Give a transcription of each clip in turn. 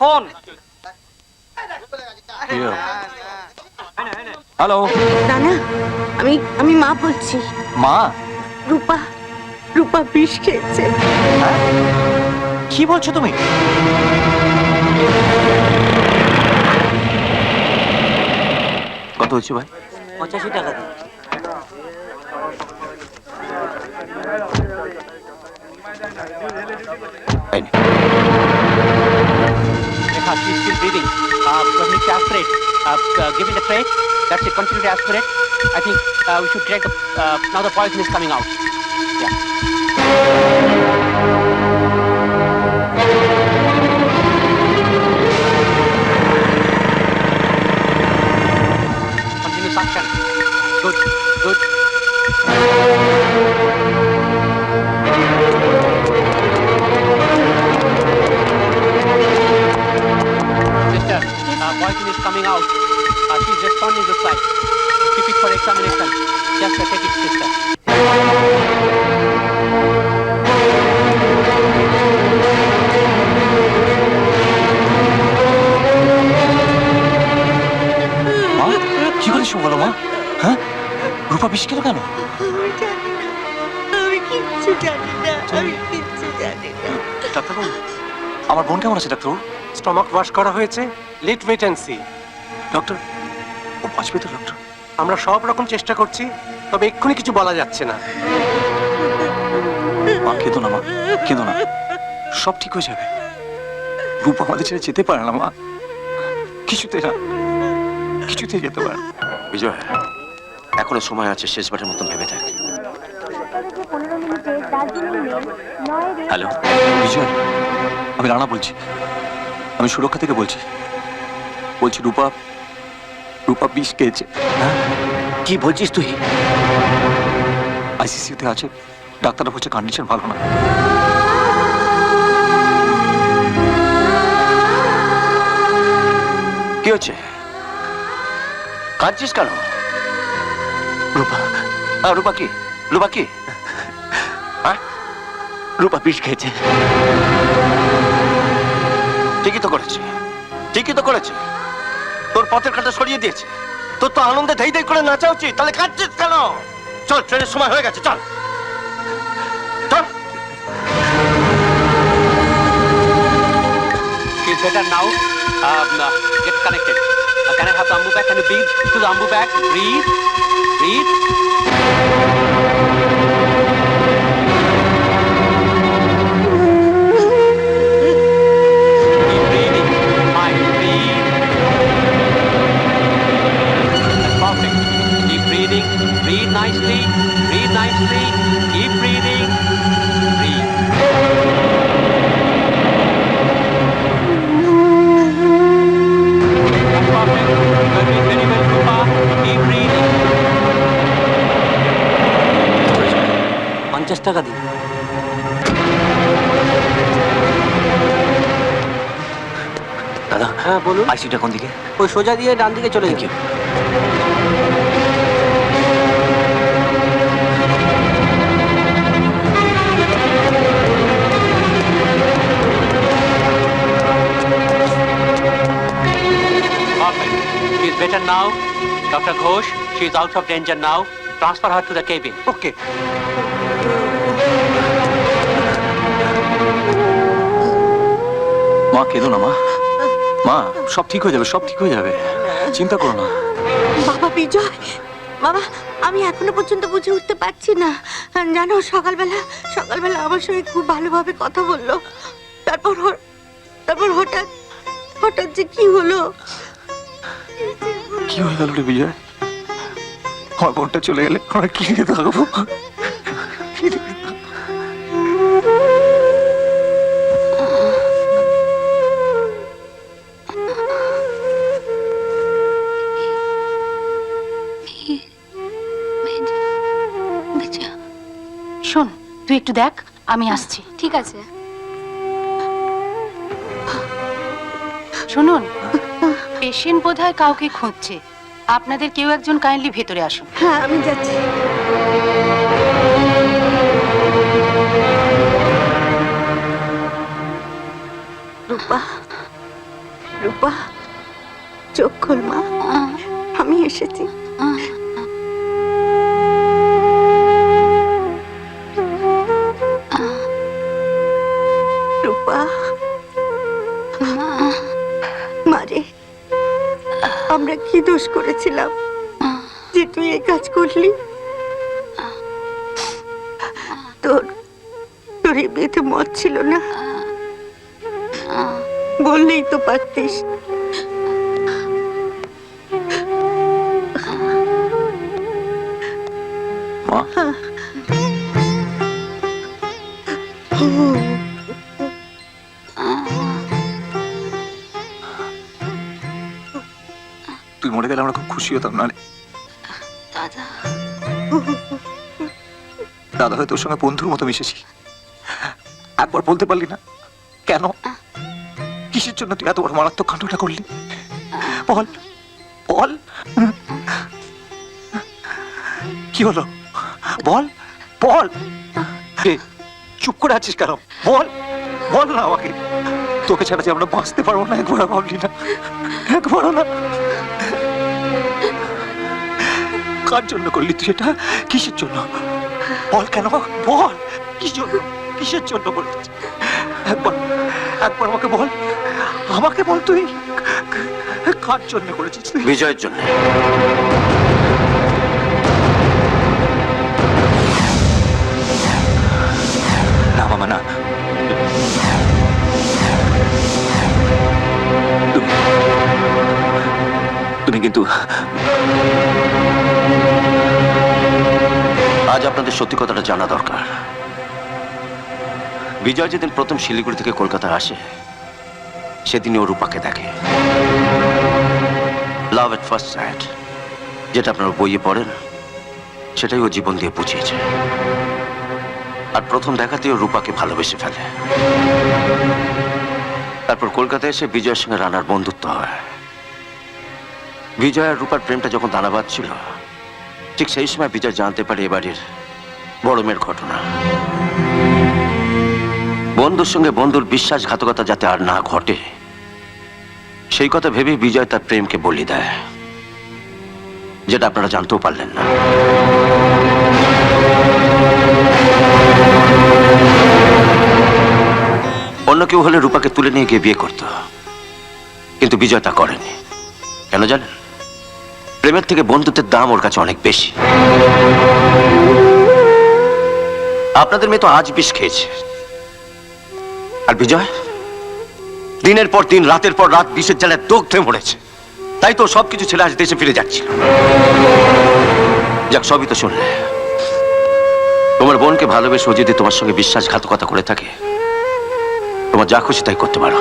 Phone. Hello নানা, আমি মা বলছি। মা? রূপা বিষ খেয়েছে। কি বলছো তুমি? কত হচ্ছে ভাই? 85 টাকা দিন। She's still breathing. We need to aspirate. Give me the tray. That's it. Continue to aspirate. I think we should direct the. Now the poison is coming out. Yeah. Continue suction. Good. Good. Sister, poison is coming out. She's responding to sight. Keep it for examination. Just take it, sister. মা, কি করেছো বলো মা? হ্যাঁ, রূপা বিষ খেলো কেন? আমি কিচ্ছু জানি না। ডাক্তারবাবু, আমার বোন কেমন আছে ডাক্তারবাবু? স্টমাক ওয়াশ করা হয়েছে, let wait and see. Doctor, ও বাঁচবে তো ডক্টর? আমরা সব রকম চেষ্টা করছি, তবে এক্ষুনি কিছু বলা যাচ্ছে না। মা কেঁদো না, মা কেঁদো না, সব ঠিক হয়ে যাবে। রূপা আমাদের ছেড়ে যেতে পারে না মা, কিছুতেই না, কিছুতেই যেতে পারে না। বিজয়, এখনো সময় আছে, শেষবারের মতন ভেবে দেখ। হ্যালো বিজয়, আমি রানা বলছি। আমি সুরক্ষা থেকে বলছি। রূপা বিষ খেয়েছে। হ্যাঁ, কি বলছিস তুই? আইসিসিউতে আছে, ডাক্তাররা বলছে কন্ডিশন ভালো না। কি হচ্ছে? কাঁদছিস কেন? রূপা কি? রূপা বিষ খেয়েছে। ঠিকই তো করেছে। তোর পথের কাঁটা সরিয়ে দিয়েছে। তোর তো আনন্দে ধেই ধেই করে নাচা উচিত, তাহলে কাঁদছিস কেন? চল, ট্রেনের সময় হয়ে গেছে, চল। She's better now. Get connected. Can I have the ambu bag? Can you breathe to the ambu bag? Breathe. Keep breathing. Fine. Breathe. That's perfect. Keep breathing. Breathe nicely. Keep breathing. Breathe. That's perfect. You're doing very well, Rupa. Keep breathing. 50 টাকা দিন। দাদা, হ্যাঁ বলুন। আইসিটা কোন দিকে? ওই সোজা দিয়ে ডান দিকে চলে Thank যান। you. Perfect. She is better now. Dr. Ghosh, she is out of danger now. Transfer her to the cabin. ওকে। মা কেঁদো না মা, সব ঠিক হয়ে যাবে, চিন্তা করো না। বাবা বিজয়, বাবা আমি এখনো পর্যন্ত বুঝে উঠতে পারছি না। জানো সকালবেলা আমার সঙ্গে খুব ভালোভাবে কথা বললো, তারপর হঠাৎ যে কি হলো। কি হয়ে গেল রে বিজয়? আমার বোনটা চলে গেলে আমরা কি নিয়ে থাকবো? শোন, তুই একটু দেখ, আমি আসছি। ঠিক আছে। শুনুন, পেশেন্ট বোধহয় কাউকে খুঁজছে। আপনাদের কেউ একজন কাইন্ডলি ভেতরে আসুন। হ্যাঁ আমি যাচ্ছি। রূপা, রূপা, চোখ খোল মা, আমি এসেছি। রূপা, মারে, আমরা কি দোষ করেছিলাম যে তুই এই কাজ করলি? তোর তোর এই বিয়েতে মত ছিল না, বললেই তো পারতিস। মা, তুই মরে গেলে আমরা খুব খুশি হতাম না রে। দাদা, দাদা হয়ে তোর সঙ্গে বন্ধুর মতো মিশেছি, একবার বলতে পারলি না কেন, কিসের জন্য তুই এত বড় মারাত্মক কাণ্ডটা করলি? বল বল, কি হলো বল বল। এ, চুপ করে আছিস কেন? বল বল না আমাকে। তোকে ছাড়া যে আমরা বাঁচতে পারবো না একবার ভাবলি না? একবারও না। কার জন্য করলি তুই এটা? কিসের জন্য? বল কেন, বল কিসের জন্য, কিসের জন্য করছিস? একবার একবার আমাকে বল, আমাকে বল তুই কার জন্য করেছিস? বিজয়ের জন্য। না মামা না, তুমি কিন্তু আজ আপনাদের সত্যি কথাটা জানা দরকার। বিজয় যেদিন প্রথম শিলিগুড়ি থেকে কলকাতায় আসে, সেদিনই ও রূপাকে দেখে। লাভ এট ফার্স্ট সাইট, যেটা আপনার বইয়ে পড়েন, সেটাই ও জীবন দিয়ে বুঝিয়েছে। আর প্রথম দেখাতেই ও রূপাকে ভালোবেসে ফেলে। তারপর কলকাতায় এসে বিজয়ের সঙ্গে রানার বন্ধুত্ব হয়। বিজয় আর রূপার প্রেমটা যখন দানা বাঁধছিল, ঠিক সেই সময় বিজয় জানতে পারে এ বাড়ির বড় মেয়ের ঘটনা। বন্ধুর সঙ্গে বন্ধুর বিশ্বাসঘাতকতা যাতে আর না ঘটে, সেই কথা ভেবে বিজয় তার প্রেমকে বলি দেয়, যেটা আপনারা জানতেও পারলেন না। অন্য কেউ হলে রূপাকে তুলে নিয়ে গিয়ে বিয়ে করত, কিন্তু বিজয় তা করেনি। কেন জানেন? প্রেমের থেকে বন্ধুত্বের দাম ওর কাছে অনেক বেশি। আপনাদের মেয়ে তো আজ বিষ খেয়েছে, আর বিজয় দিনের পর দিন, রাতের পর রাত বিষের জ্বালায় দগ্ধে মরেছে। তাই তো সবকিছু ছেড়ে আজ দেশে ফিরে যাচ্ছিল। যাক, সবই তো শুনলে। তোমার বোনকে ভালোবেসে ও যদি তোমার সঙ্গে বিশ্বাসঘাতকতা করে থাকে, তোমার যা খুশি তাই করতে পারো।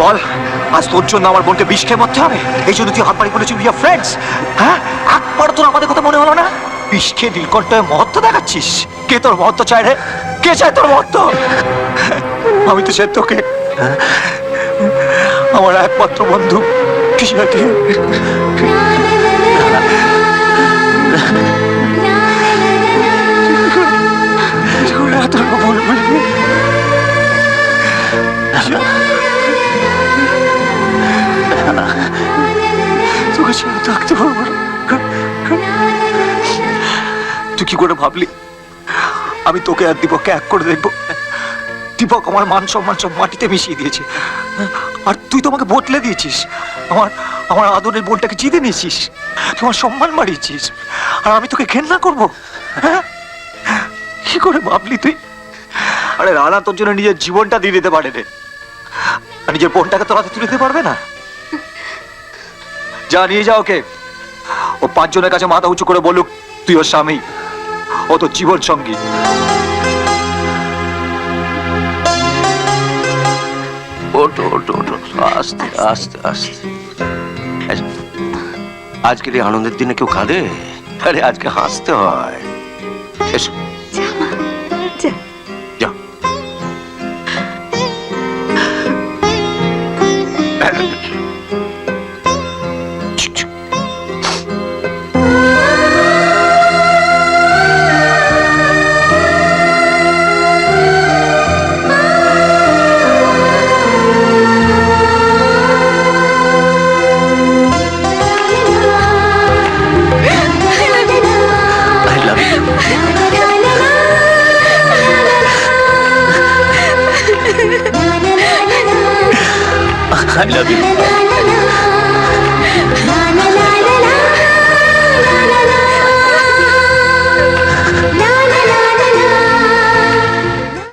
বল, আজ তোর জন্য আমার বোনকে বিষ খেয়ে মরতে হবে? এই জন্য তুই হাত বাড়ি বলেছি উই আর ফ্রেন্ডস? হ্যাঁ, একবার তোর আমাদের কথা মনে হলো না? বিষ খেয়ে নীলকণ্ঠে মহত্ব দেখাচ্ছিস। কে তোর মহত্ব চায় রে? কে চায় তোর মহত্ব? আমি তো সে তোকে, আমার একমাত্র বন্ধু কিসাকে ভুল বুঝবি। তোকে ছেড়ে থাকতে পারবো না। তুই কি করে ভাবলি আমি তোকে আর দীপককে এক করে দেখবো? দীপক আমার মান সম্মান সব মাটিতে মিশিয়ে দিয়েছে, আর তুই তোমাকে বদলে দিয়েছিস। আমার আমার আদরের বোনটাকে জিতে নিয়েছিস, তোমার সম্মান বাড়িয়েছিস, আর আমি তোকে ঘেন্না করবো? হ্যাঁ, কি করে ভাবলি তুই? আরে রানা তোর জন্য নিজের জীবনটা দিয়ে দিতে পারে রে, আর নিজের বোনটাকে তোর হাতে তুলে দিতে পারবে না? যা নিয়ে যা ওকে। ও 5 জনের কাছে মাথা উঁচু করে বলুক তুই ওর স্বামী, ও তো জীবন সঙ্গী। ওটো ওটো ওটো, আস্তে আস্তে আস্তে। আজকের এই আনন্দের দিনে কেউ কাঁদে? আরে আজকে হাসতে হয়। এসো যা। যাও। I love you. I love you.